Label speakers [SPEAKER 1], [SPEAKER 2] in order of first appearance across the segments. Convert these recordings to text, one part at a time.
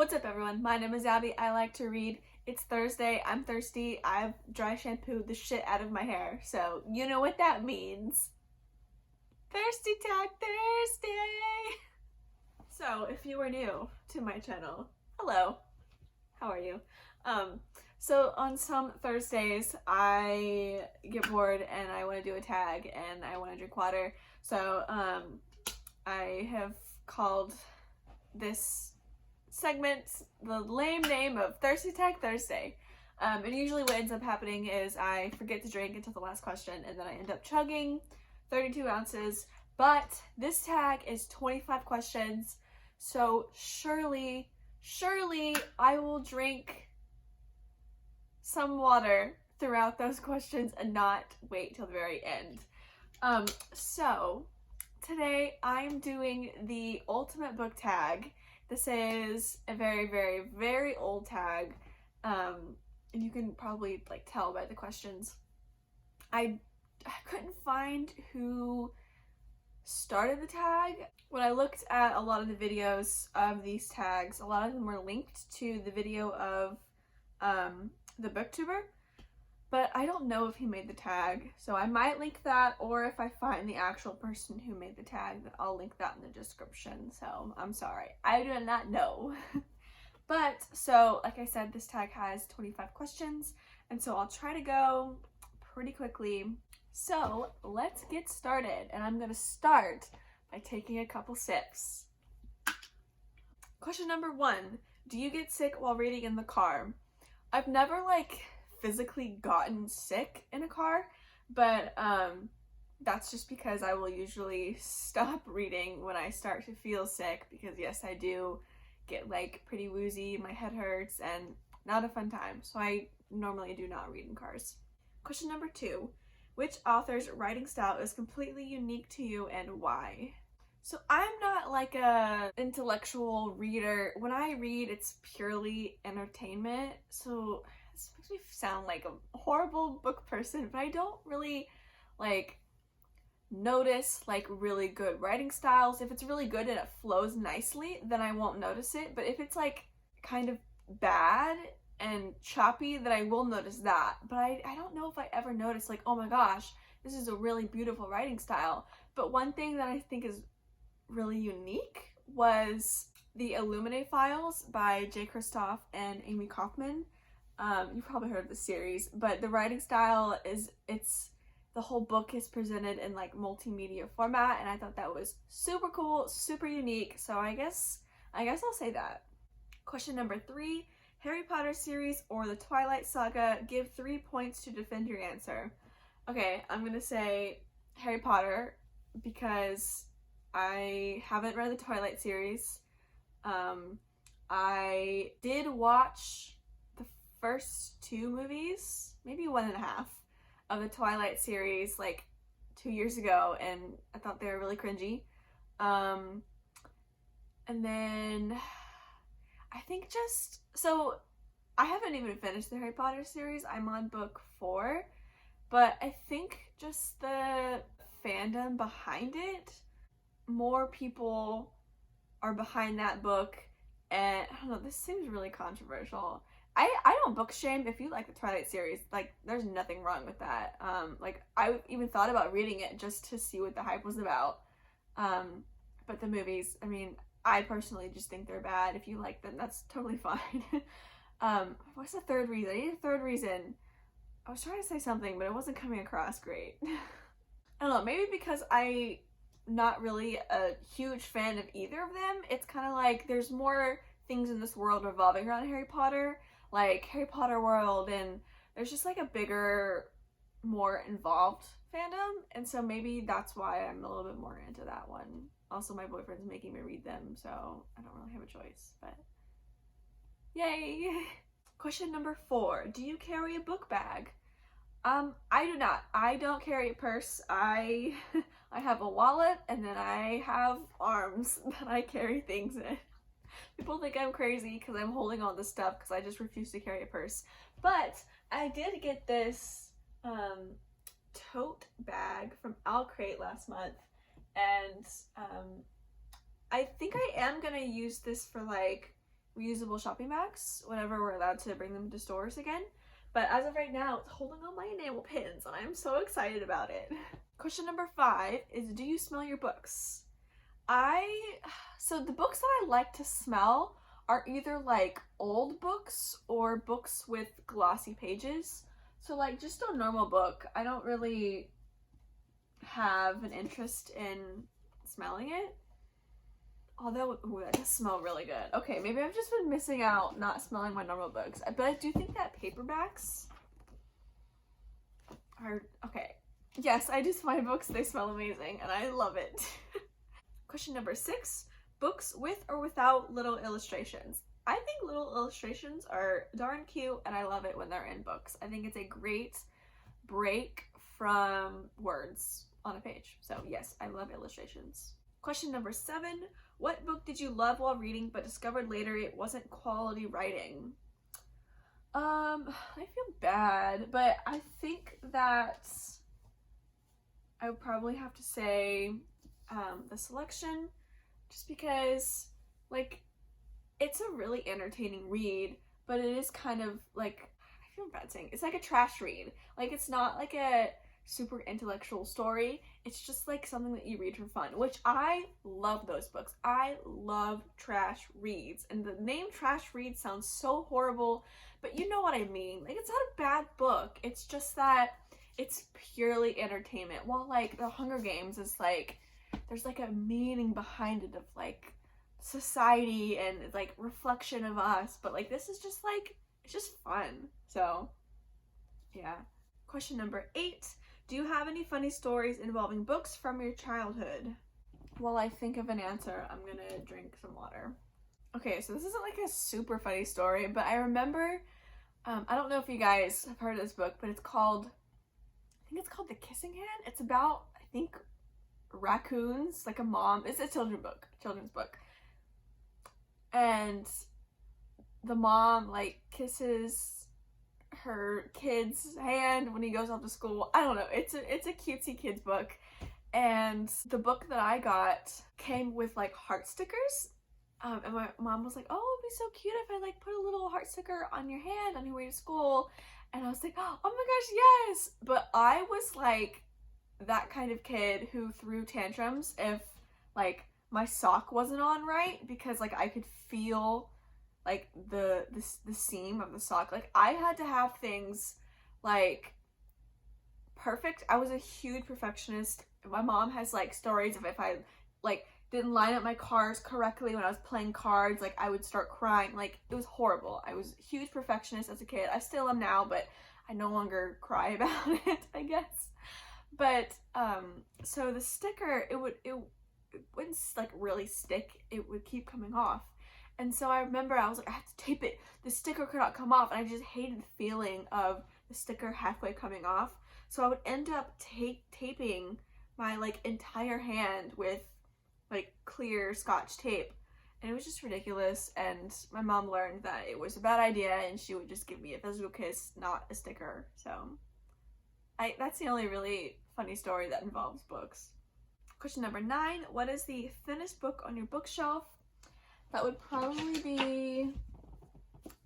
[SPEAKER 1] What's up, everyone? My name is Abby. I like to read. It's Thursday. I'm thirsty. I've dry shampooed the shit out of my hair, so you know what that means. Thirsty Tag Thursday! So, if you are new to my channel, hello. How are you? So on some Thursdays, I get bored and I want to do a tag and I want to drink water. So, I have called this segment the lame name of Thirsty Tag Thursday. And usually what ends up happening is I forget to drink until the last question and then I end up chugging 32 ounces. But this tag is 25 questions, so surely I will drink some water throughout those questions and not wait till the very end. So today I'm doing the ultimate book tag. This is a very old tag, and you can probably tell by the questions. I couldn't find who started the tag. When I looked at a lot of the videos of these tags, a lot of them were linked to the video of TheBookTuber, but I don't know if he made the tag, so I might link that, or if I find the actual person who made the tag, then I'll link that in the description. So I'm sorry, I do not know. But so like I said, this tag has 25 questions, and so I'll try to go pretty quickly. So let's get started, and I'm gonna start by taking a couple sips. Question number 1, do you get sick while reading in the car? I've never physically gotten sick in a car, but that's just because I will usually stop reading when I start to feel sick, because yes, I do get pretty woozy, my head hurts, and not a fun time, so I normally do not read in cars. Question number 2, which author's writing style is completely unique to you and why? So I'm not a intellectual reader. When I read, it's purely entertainment, so this makes me sound like a horrible book person, but I don't really notice really good writing styles. If it's really good and it flows nicely, then I won't notice it, but if it's kind of bad and choppy, then I will notice that. But I don't know if I ever noticed oh my gosh, this is a really beautiful writing style. But one thing that I think is really unique was the Illuminate Files by J. Kristoff and Amy Kaufman. You've probably heard of the series, but the writing style is, the whole book is presented in multimedia format, and I thought that was super cool, super unique, so I guess I'll say that. Question number 3, Harry Potter series or the Twilight Saga? Give 3 points to defend your answer. Okay, I'm gonna say Harry Potter because I haven't read the Twilight series. I did watch the first 2 movies, maybe 1.5, of the Twilight series 2 years ago, and I thought they were really cringy. And then I think so I haven't even finished the Harry Potter series. I'm on book 4, but I think just the fandom behind it, more people are behind that book, and I don't know, this seems really controversial. I don't book shame. If you like the Twilight series, there's nothing wrong with that. I even thought about reading it just to see what the hype was about. But the movies, I mean, I personally just think they're bad. If you like them, that's totally fine. What's the third reason? I need a third reason. I was trying to say something, but it wasn't coming across great. I don't know, maybe because I'm not really a huge fan of either of them. It's kind of there's more things in this world revolving around Harry Potter, like Harry Potter world, and there's just a bigger, more involved fandom, and so maybe that's why I'm a little bit more into that one. Also, my boyfriend's making me read them, so I don't really have a choice, but yay! Question number 4, do you carry a book bag? I do not. I don't carry a purse. I have a wallet, and then I have arms that I carry things in. People think I'm crazy because I'm holding all this stuff because I just refuse to carry a purse. But I did get this tote bag from Crate last month, and I think I am gonna use this for reusable shopping bags whenever we're allowed to bring them to stores again. But as of right now, it's holding on my enamel pins, and I'm so excited about it. Question number 5 is, do you smell your books? So the books that I like to smell are either like old books or books with glossy pages. So like just a normal book, I don't really have an interest in smelling it. Although, ooh, that does smell really good. Okay, maybe I've just been missing out not smelling my normal books. But I do think that paperbacks are, okay. Yes, I do smell my books. They smell amazing, and I love it. Question number 6, books with or without little illustrations. I think little illustrations are darn cute, and I love it when they're in books. I think it's a great break from words on a page. So yes, I love illustrations. Question number 7, what book did you love while reading but discovered later it wasn't quality writing? I feel bad, but I think that I would probably have to say The Selection, just because like it's a really entertaining read, but it is kind of like, I feel bad saying, it's like a trash read. Like it's not like a super intellectual story, it's just like something that you read for fun, which I love those books. I love trash reads, and the name trash read sounds so horrible, but you know what I mean. Like it's not a bad book, it's just that it's purely entertainment, while like The Hunger Games is like, there's like a meaning behind it of like society and like reflection of us, but like this is just like, it's just fun. So yeah. Question number 8, do you have any funny stories involving books from your childhood? While I think of an answer, I'm gonna drink some water. Okay, so this isn't like a super funny story, but I remember, I don't know if you guys have heard of this book, but it's called, I think it's called The Kissing Hand. It's about, I think, raccoons, like a mom, it's a children's book. And the mom like kisses her kid's hand when he goes off to school. I don't know, it's a cutesy kids book. And the book that I got came with like heart stickers. And my mom was like, oh, it'd be so cute if I like put a little heart sticker on your hand on your way to school. And I was like, oh my gosh, yes. But I was like that kind of kid who threw tantrums if like my sock wasn't on right, because like I could feel like the seam of the sock. Like I had to have things like perfect. I was a huge perfectionist. My mom has like stories of if I like didn't line up my cards correctly when I was playing cards, like I would start crying. Like it was horrible. I was a huge perfectionist as a kid. I still am now, but I no longer cry about it, I guess. But so the sticker, it wouldn't like really stick. It would keep coming off. And so I remember I was like, I have to tape it. The sticker could not come off, and I just hated the feeling of the sticker halfway coming off. So I would end up taping my like entire hand with like clear Scotch tape, and it was just ridiculous. And my mom learned that it was a bad idea, and she would just give me a physical kiss, not a sticker. So that's the only really funny story that involves books. Question number 9, what is the thinnest book on your bookshelf? That would probably be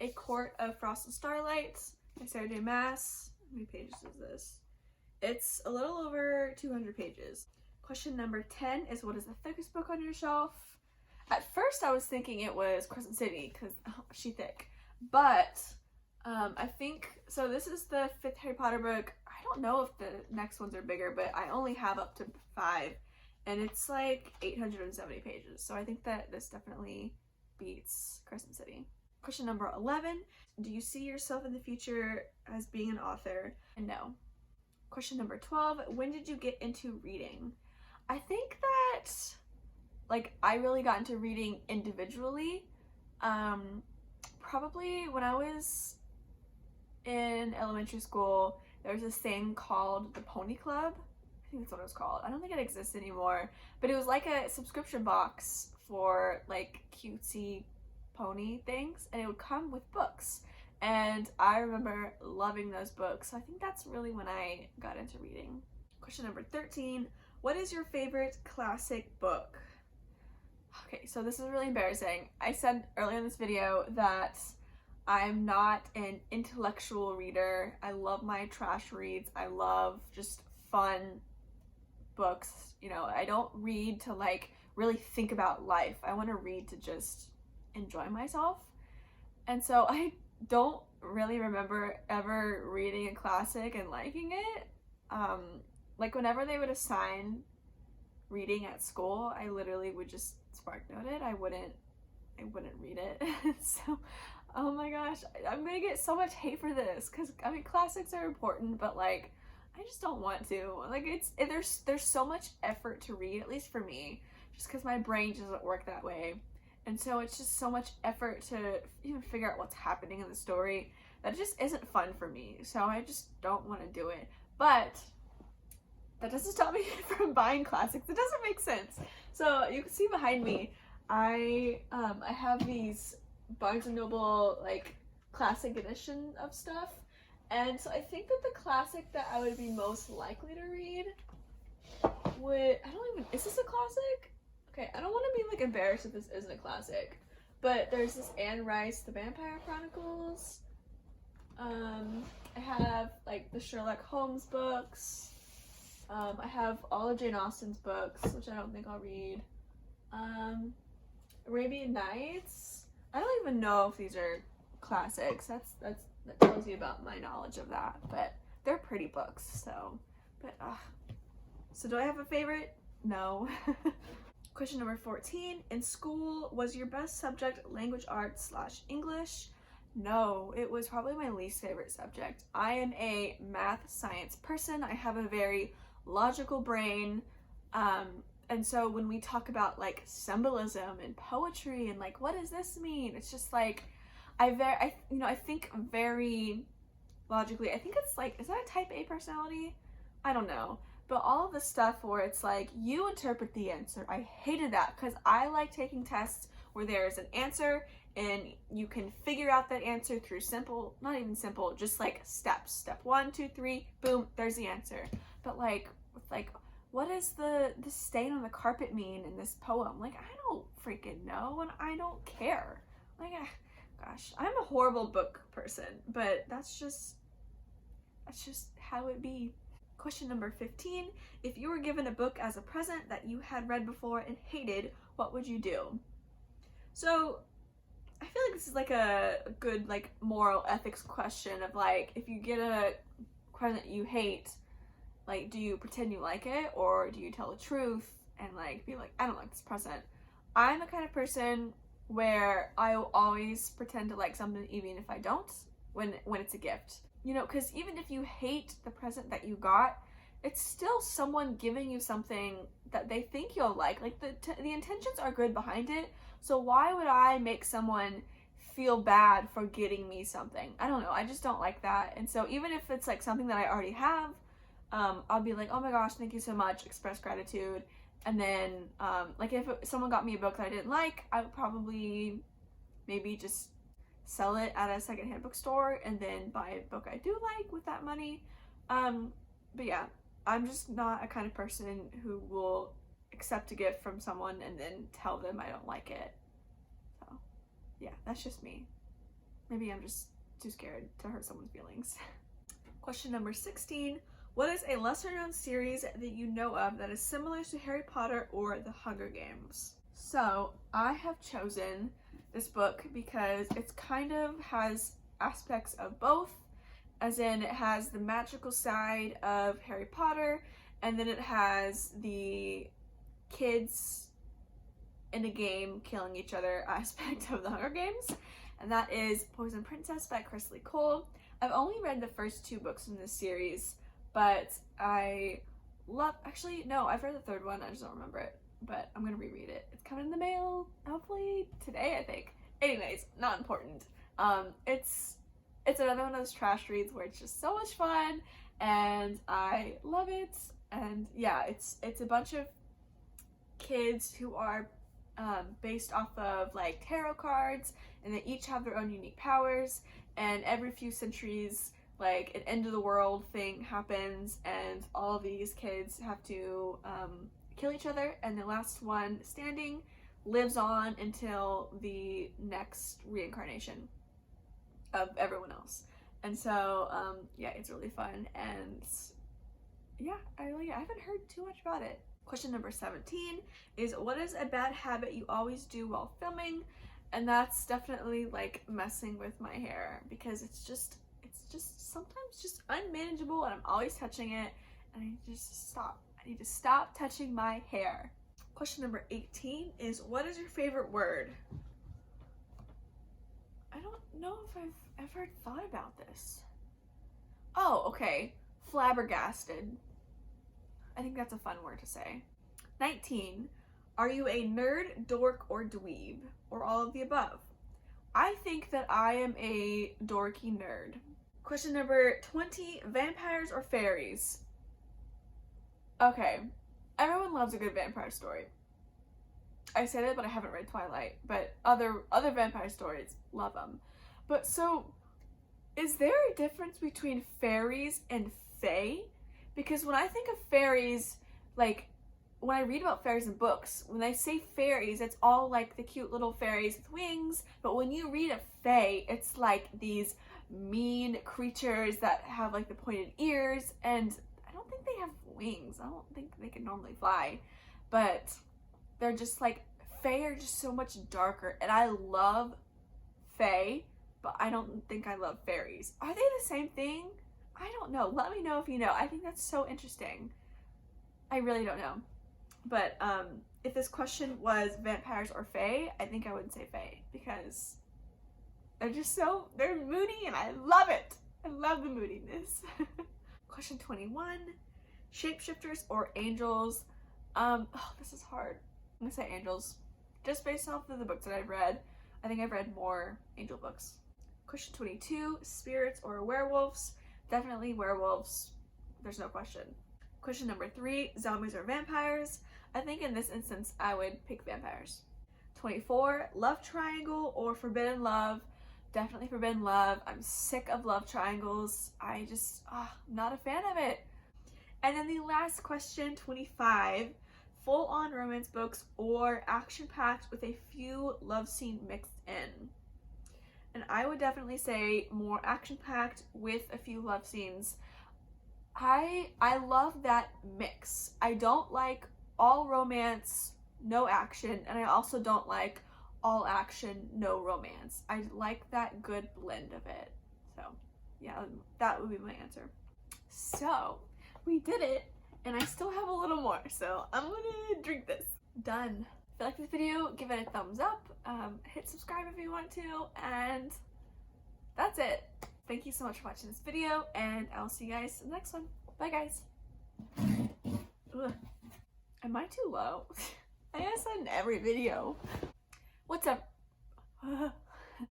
[SPEAKER 1] A Court of Frost and Starlight by Sarah J. Maas. How many pages is this? It's a little over 200 pages. Question number 10 is, what is the thickest book on your shelf? At first I was thinking it was Crescent City, because she thick. But I think, so this is the 5th Harry Potter book. I don't know if the next ones are bigger, but I only have up to 5. And it's like 870 pages. So I think that this definitely beats Crescent City. Question number 11. Do you see yourself in the future as being an author? And no. Question number 12. When did you get into reading? I think that like I really got into reading individually. Probably when I was in elementary school, there was this thing called the Pony Club. I think that's what it was called. I don't think it exists anymore, but it was like a subscription box for like cutesy pony things, and it would come with books, and I remember loving those books. So I think that's really when I got into reading. Question number 13. What is your favorite classic book? Okay, so this is really embarrassing. I said earlier in this video that I'm not an intellectual reader. I love my trash reads. I love just fun books. You know, I don't read to like really think about life. I want to read to just enjoy myself. And so I don't really remember ever reading a classic and liking it. Like whenever they would assign reading at school, I literally would just spark note it. I wouldn't read it. So, oh my gosh, I'm gonna get so much hate for this because I mean classics are important, but like I just don't want to. Like there's so much effort to read, at least for me, just because my brain doesn't work that way. And so it's just so much effort to even figure out what's happening in the story that it just isn't fun for me. So I just don't want to do it. But that doesn't stop me from buying classics. It doesn't make sense. So you can see behind me, I have these Barnes & Noble like classic edition of stuff. And so I think that the classic that I would be most likely to read is this a classic? Okay, I don't want to be like embarrassed if this isn't a classic, but there's this Anne Rice, The Vampire Chronicles. I have like the Sherlock Holmes books. I have all of Jane Austen's books, which I don't think I'll read. Arabian Nights. I don't even know if these are classics. That tells you about my knowledge of that, but they're pretty books. So do I have a favorite? No. Question number 14. In school, was your best subject language arts / English? No, it was probably my least favorite subject. I am a math science person. I have a very logical brain. And so when we talk about like symbolism and poetry and like, what does this mean? It's just like, I think very logically. I think it's like, is that a type A personality? I don't know. But all of the stuff where it's like, you interpret the answer. I hated that because I like taking tests where there's an answer and you can figure out that answer through simple, not even simple, just like steps. Step 1, 2, 3, boom, there's the answer. But like, what does the stain on the carpet mean in this poem? Like, I don't freaking know and I don't care. Like, gosh, I'm a horrible book person, but that's just how it be. Question number 15. If you were given a book as a present that you had read before and hated, what would you do? So I feel like this is like a good like moral ethics question of like, if you get a present you hate, like do you pretend you like it or do you tell the truth and like be like, I don't like this present? I'm the kind of person where I will always pretend to like something even if I don't when it's a gift. You know, because even if you hate the present that you got, it's still someone giving you something that they think you'll like. Like the intentions are good behind it. So why would I make someone feel bad for getting me something? I don't know. I just don't like that. And so even if it's like something that I already have, I'll be like, oh my gosh, thank you so much, express gratitude. And then like if someone got me a book that I didn't like, I would probably maybe just sell it at a secondhand bookstore and then buy a book I do like with that money. But yeah, I'm just not a kind of person who will accept a gift from someone and then tell them I don't like it. So yeah, that's just me. Maybe I'm just too scared to hurt someone's feelings. Question number 16. What is a lesser known series that you know of that is similar to Harry Potter or The Hunger Games? So I have chosen this book because it's kind of has aspects of both, as in it has the magical side of Harry Potter and then it has the kids in a game killing each other aspect of The Hunger Games, and that is Poison Princess by Crystal Cole. I've only read the first 2 books in this series, but I've read the third one, I just don't remember it. But I'm gonna reread it. It's coming in the mail, hopefully today, I think. Anyways, not important. It's another one of those trash reads where it's just so much fun, and I love it. And yeah, it's a bunch of kids who are based off of like tarot cards, and they each have their own unique powers. And every few centuries, like an end of the world thing happens, and all these kids have to kill each other, and the last one standing lives on until the next reincarnation of everyone else. And so, yeah, it's really fun, and yeah, I haven't heard too much about it. Question number 17 is, what is a bad habit you always do while filming? And that's definitely like messing with my hair, because it's just sometimes just unmanageable, and I'm always touching it, and I need to just stop. I need to stop touching my hair. Question number 18 is, what is your favorite word? I don't know if I've ever thought about this. Oh, okay. Flabbergasted. I think that's a fun word to say. 19. Are you a nerd, dork, or dweeb? Or all of the above? I think that I am a dorky nerd. Question number 20. Vampires or fairies? Okay. Everyone loves a good vampire story. I said it, but I haven't read Twilight. But other vampire stories, love them. But so, is there a difference between fairies and fae? Because when I think of fairies, like, when I read about fairies in books, when they say fairies, it's all like the cute little fairies with wings. But when you read a fae, it's like these mean creatures that have like the pointed ears, and I don't think they have wings. I don't think they can normally fly. But they're just like, fae are just so much darker, and I love fae, but I don't think I love fairies. Are they the same thing? I don't know. Let me know if you know. I think that's so interesting. I really don't know. But if this question was vampires or fae, I think I would say fae, because they're just they're moody, and I love it. I love the moodiness. Question 21, shapeshifters or angels? Oh, this is hard. I'm gonna say angels. Just based off of the books that I've read, I think I've read more angel books. Question 22, spirits or werewolves? Definitely werewolves. There's no question. Question number 3, zombies or vampires? I think in this instance, I would pick vampires. 24, love triangle or forbidden love? Definitely forbidden love. I'm sick of love triangles. I'm not a fan of it. And then the last question, 25, full-on romance books or action-packed with a few love scene mixed in? And I would definitely say more action-packed with a few love scenes. I love that mix. I don't like all romance, no action, and I also don't like all action, no romance. I like that good blend of it. So yeah, that would be my answer. So we did it, and I still have a little more, so I'm gonna drink this. Done. If you like this video, give it a thumbs up, hit subscribe if you want to, and that's it. Thank you so much for watching this video, and I'll see you guys in the next one. Bye, guys. Ugh. Am I too low? I guess in every video. What's up?